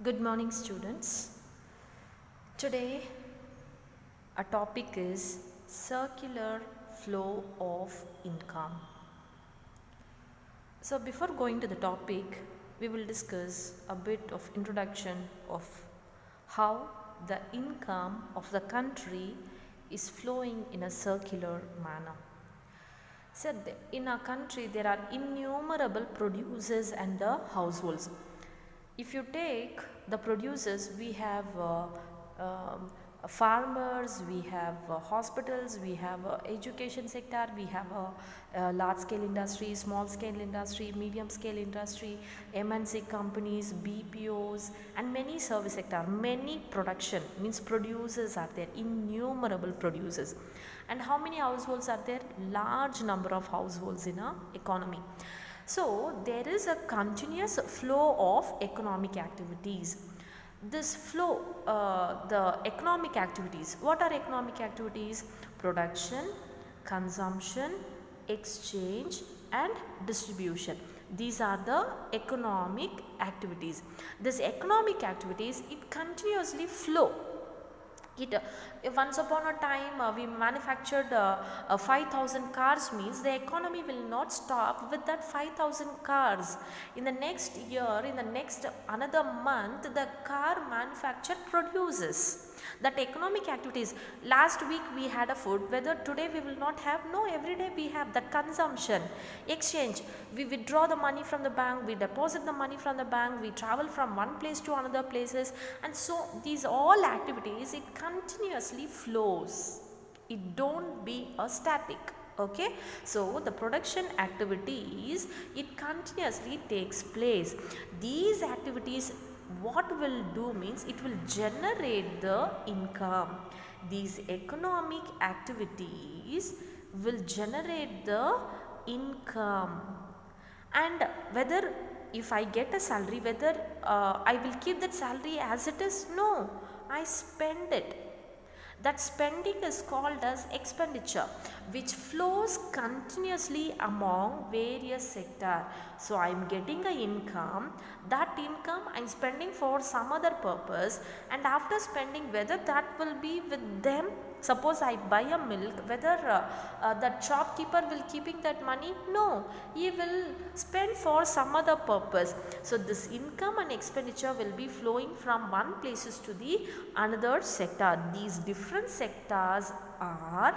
Good morning, students. Today, our topic is circular flow of income. So, before going to the topic, we will discuss a bit of introduction of how the income of the country is flowing in a circular manner. So, in our country, there are innumerable producers and the households. If you take the producers, we have farmers, we have hospitals, we have education sector, we have large scale industry, small scale industry, medium scale industry, MNC companies, BPOs, and many service sector. Many production means producers are there, innumerable producers. And how many households are there? Large number of households in a economy. So, there is a continuous flow of economic activities. This flow, the economic activities, what are economic activities? Production, consumption, exchange and distribution. These are the economic activities. These economic activities, it continuously flow. Once upon a time we manufactured 5,000 cars, means the economy will not stop with that 5,000 cars. In the next year, in the next another month, the car manufacturer produces. That economic activities, last week we had a food, whether today we will not have, no, every day we have. That consumption, exchange, we withdraw the money from the bank, we deposit the money from the bank, we travel from one place to another places, and so these all activities, it continuously flows, it don't be a static. Okay, so the production activities, it continuously takes place. These activities, what will do means, it will generate the income. These economic activities will generate the income. And whether if I get a salary, whether I will keep that salary as it is, no, I spend it. That spending is called as expenditure, which flows continuously among various sectors. So I am getting an income, that income I am spending for some other purpose, and after spending, whether that will be with them, suppose I buy a milk, whether that shopkeeper will keeping that money, no, he will spend for some other purpose. So this income and expenditure will be flowing from one places to the another sector. These different sectors are,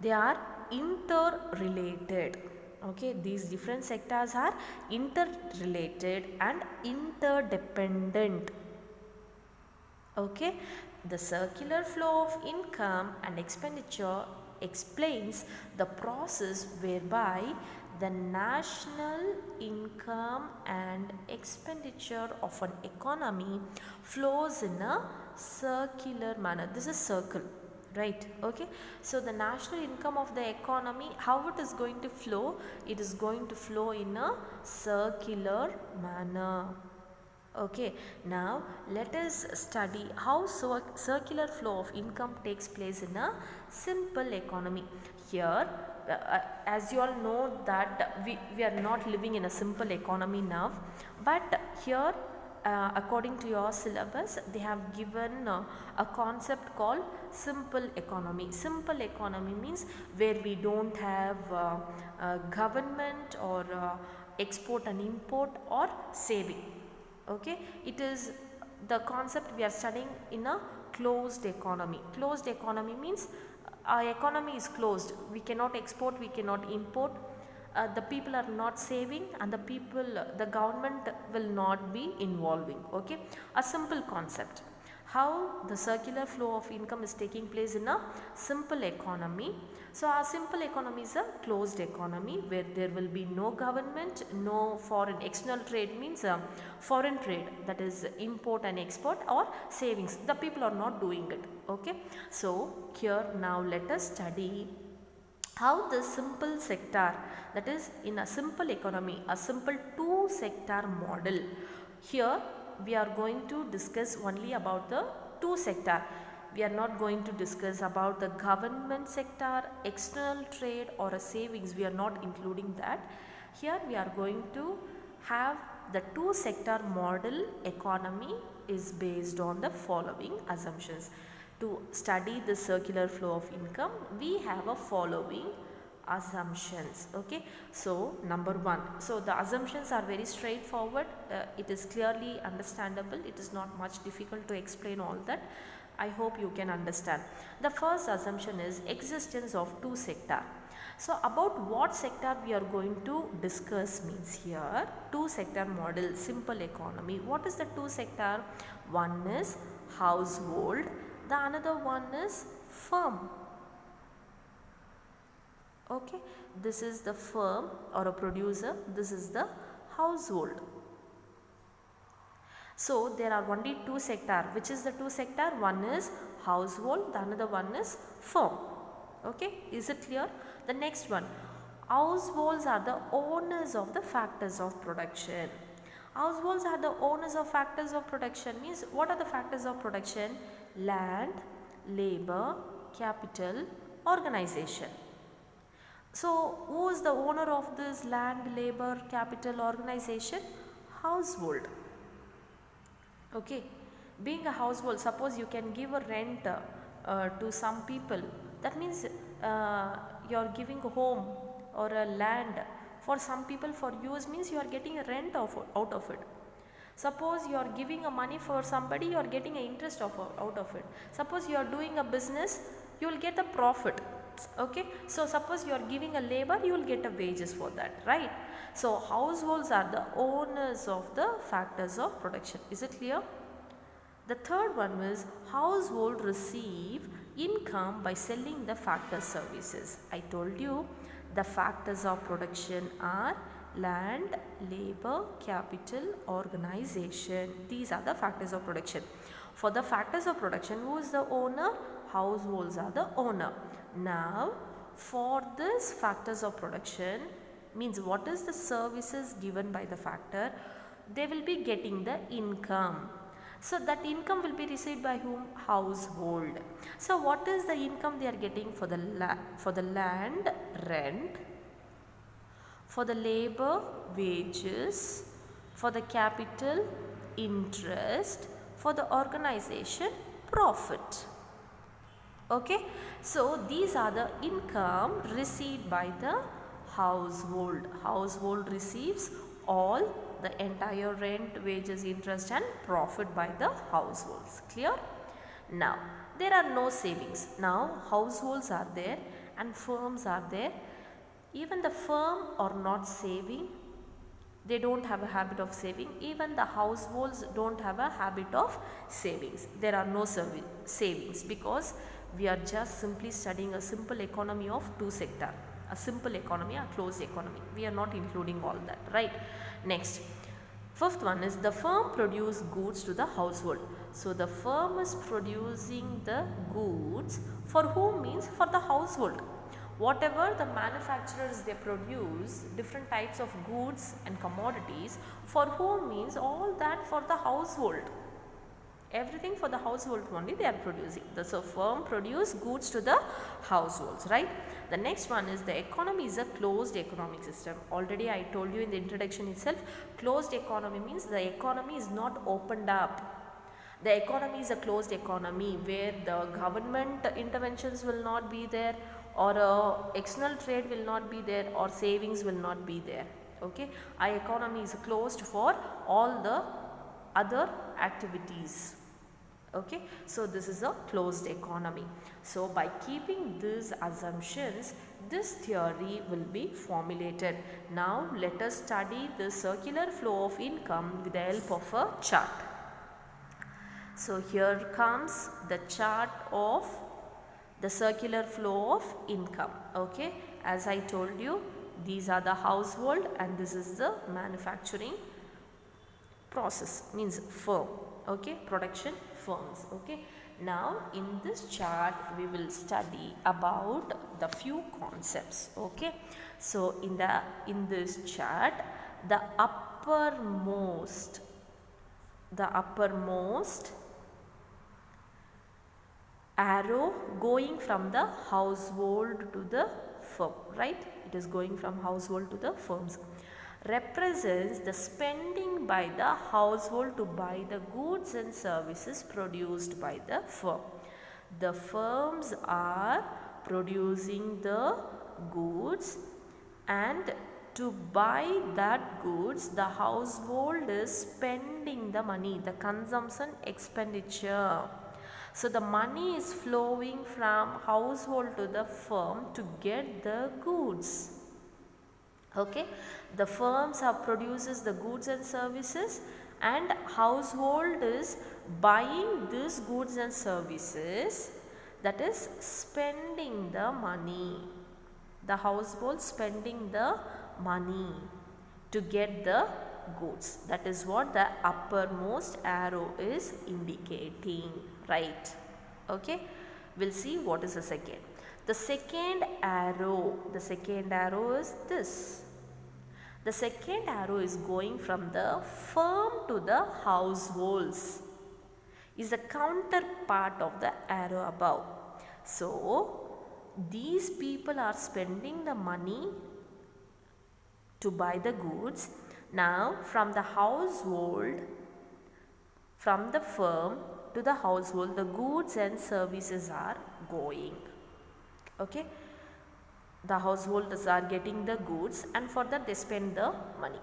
they are interrelated. Okay, these different sectors are interrelated and interdependent. Okay, the circular flow of income and expenditure explains the process whereby the national income and expenditure of an economy flows in a circular manner. This is circle, right? Okay, so the national income of the economy, how it is going to flow? It is going to flow in a circular manner. Okay, now let us study how circular flow of income takes place in a simple economy. Here, as you all know that we are not living in a simple economy now, but here according to your syllabus, they have given a concept called simple economy. Simple economy means where we don't have government or export and import or saving. Okay, it is the concept we are studying in a closed economy. Closed economy means our economy is closed, we cannot export, we cannot import, the people are not saving, and the government will not be involving. Okay, a simple concept. How the circular flow of income is taking place in a simple economy. So our simple economy is a closed economy where there will be no government, no foreign. External trade means foreign trade, that is import and export, or savings, the people are not doing it. Okay, so here now let us study how the simple sector, that is in a simple economy, a simple two sector model. Here we are going to discuss only about the two sector. We are not going to discuss about the government sector, external trade or a savings. We are not including that. Here we are going to have the two sector model economy is based on the following assumptions. To study the circular flow of income, we have a following assumptions. Okay, so number one, so the assumptions are very straightforward. It is clearly understandable. It is not much difficult to explain all that. I hope you can understand. The first assumption is existence of two sector. So about what sector we are going to discuss means here two sector model, simple economy. What is the two sector? One is household, the another one is firm. Okay, this is the firm or a producer, this is the household. So there are only two sector. Which is the two sector? One is household, the another one is firm. Okay, is it clear? The next one, households are the owners of the factors of production. Households are the owners of factors of production means what are the factors of production? Land, labor, capital, organization. So who is the owner of this land, labor, capital, organization? Household. Okay, being a household, suppose you can give a rent to some people. That means you are giving a home or a land for some people for use means you are getting a rent out of it. Suppose you are giving a money for somebody, you are getting an interest out of it. Suppose you are doing a business, you will get a profit. Okay, so suppose you are giving a labor, you will get a wages for that, right? So households are the owners of the factors of production. Is it clear? The third one is household receive income by selling the factor services. I told you the factors of production are land, labor, capital, organization. These are the factors of production. For the factors of production, who is the owner? Households are the owner. Now for this factors of production means what is the services given by the factor? They will be getting the income. So that income will be received by whom? Household. So what is the income they are getting? For the land, rent, for the labor, wages, for the capital, interest, for the organization, profit. Okay, so these are the income received by the household. Household receives all the entire rent, wages, interest and profit by the households. Clear? Now there are no savings. Now households are there and firms are there. Even the firm are not saving. They don't have a habit of saving. Even the households don't have a habit of savings. There are no savings because we are just simply studying a simple economy of two sector. A simple economy, a closed economy. We are not including all that, right? Next, fifth one is the firm produce goods to the household. So the firm is producing the goods for whom means for the household. Whatever the manufacturers they produce, different types of goods and commodities, for whom means all that for the household. Everything for the household only they are producing. So firm produce goods to the households, right? The next one is the economy is a closed economic system. Already I told you in the introduction itself, closed economy means the economy is not opened up. The economy is a closed economy where the government interventions will not be there, or external trade will not be there, or savings will not be there. Okay, our economy is closed for all the other activities. Okay, so this is a closed economy. So by keeping these assumptions, this theory will be formulated. Now let us study the circular flow of income with the help of a chart. So here comes the chart of the circular flow of income. Okay, as I told you, these are the household and this is the manufacturing process, means firm. Okay, production firms. Okay, now in this chart we will study about the few concepts. Okay, so in this chart, the uppermost arrow going from the household to the firm, right? It is going from household to the firms. represents the spending by the household to buy the goods and services produced by the firm. The firms are producing the goods, and to buy that goods the household is spending the money, the consumption expenditure. So the money is flowing from household to the firm to get the goods. Okay, the firms produces the goods and services, and household is buying these goods and services, that is spending the money. The household spending the money to get the goods. That is what the uppermost arrow is indicating, right? Okay, we'll see what is the second. The second arrow is this. The second arrow is going from the firm to the households, is the counterpart of the arrow above. So these people are spending the money to buy the goods. Now from the household, from the firm to the household, the goods and services are going. Okay, the householders are getting the goods, and for that they spend the money.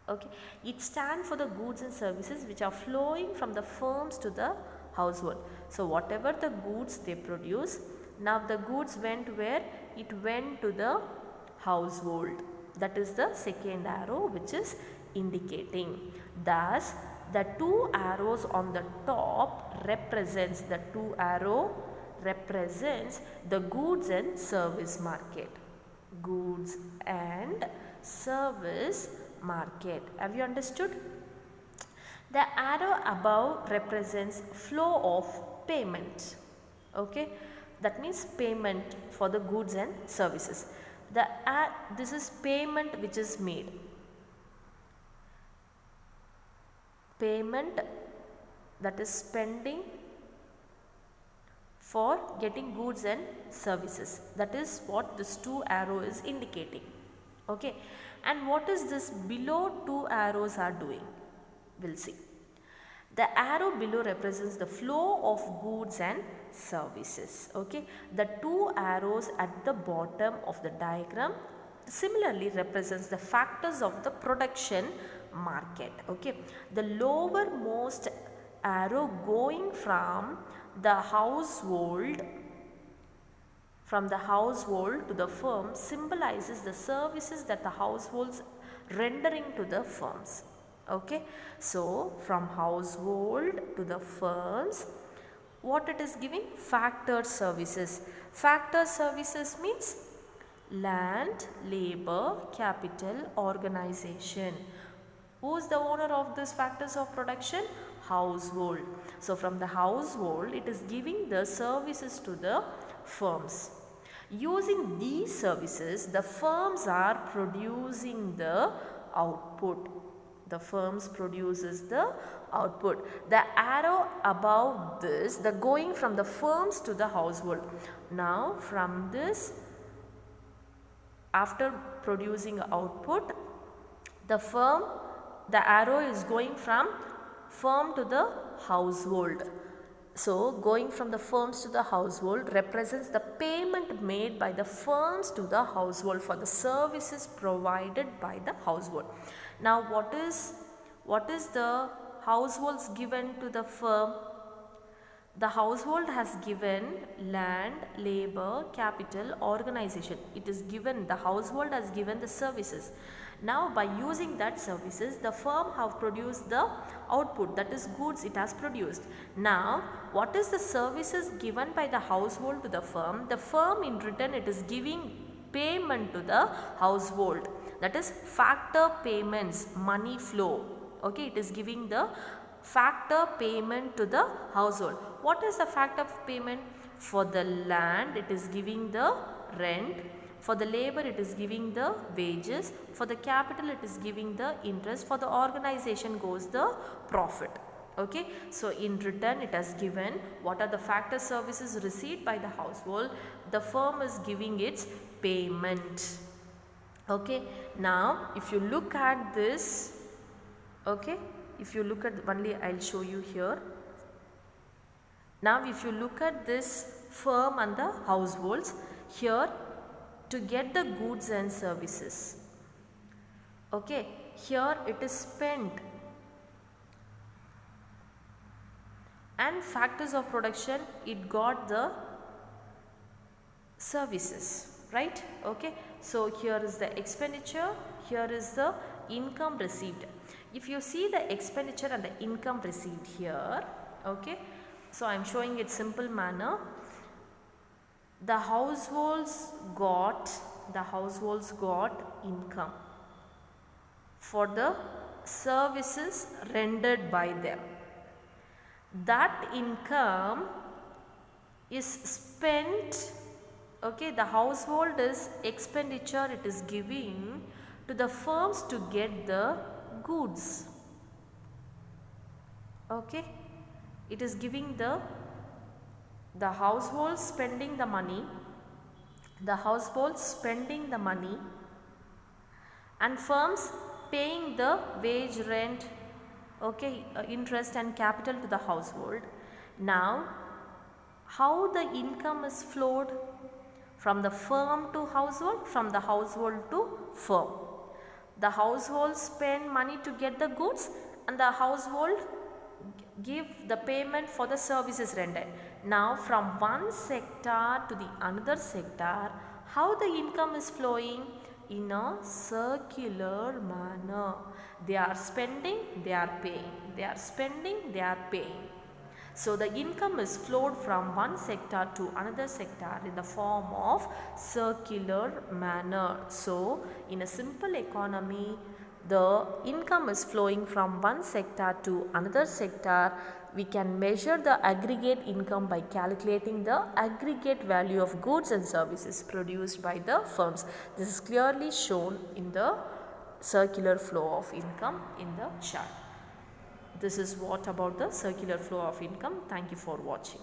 Okay, it stands for the goods and services which are flowing from the firms to the household. So whatever the goods they produce, now the goods went where? It went to the household. That is the second arrow which is indicating. Thus the two arrows on the top represents the goods and service market. Goods and service market. Have you understood? The arrow above represents flow of payment. Okay, that means payment for the goods and services. This is payment which is made. Payment, that is spending for getting goods and services. That is what this two arrow is indicating. Okay, and what is this below two arrows are doing? We'll see. The arrow below represents the flow of goods and services. Okay, the two arrows at the bottom of the diagram similarly represents the factors of the production market. Okay, the lowermost arrow going from the household to the firm symbolizes the services that the households rendering to the firms. Okay, so from household to the firms, what it is giving? Factored services. Factored services means land, labor, capital, organization. Who is the owner of these factors of production? Household. So from the household, it is giving the services to the firms. Using these services, the firms are producing the output. The firms produces the output. The arrow above this, the going from the firms to the household. Now from this, after producing output, the arrow is going from firm to the household. So going from the firms to the household represents the payment made by the firms to the household for the services provided by the household. Now what is the households given to the firm? The household has given land, labor, capital, organization. It is given, the household has given the services. Now by using that services, the firm have produced the output, that is goods it has produced. Now what is the services given by the household to the firm? The firm in return, it is giving payment to the household, that is factor payments, money flow. Okay, it is giving the factor payment to the household. What is the factor payment? For the land, it is giving the rent. For the labor, it is giving the wages. For the capital, it is giving the interest. For the organization goes the profit. Okay, so in return it has given what are the factor services received by the household. The firm is giving its payment. Okay, now if you look at this, okay, if you look at only, I'll show you here. Now if you look at this firm and the households, here to get the goods and services, okay, here it is spent, and factors of production, it got the services, right? Okay, so here is the expenditure, here is the income received. If you see the expenditure and the income received here, okay, so I am showing it simple manner. The households got income for the services rendered by them. That income is spent, okay, the household is expenditure, it is giving to the firms to get the goods, okay, it is giving the household spending the money, and firms paying the wage, rent, okay, interest and capital to the household. Now how the income is flowed? From the firm to household, from the household to firm. The household spend money to get the goods and the household give the payment for the services rendered. Now from one sector to the another sector, how the income is flowing? In a circular manner. They are spending, they are paying. They are spending, they are paying. So the income is flowed from one sector to another sector in the form of circular manner. So in a simple economy, the income is flowing from one sector to another sector. We can measure the aggregate income by calculating the aggregate value of goods and services produced by the firms. This is clearly shown in the circular flow of income in the chart. This is what about the circular flow of income. Thank you for watching.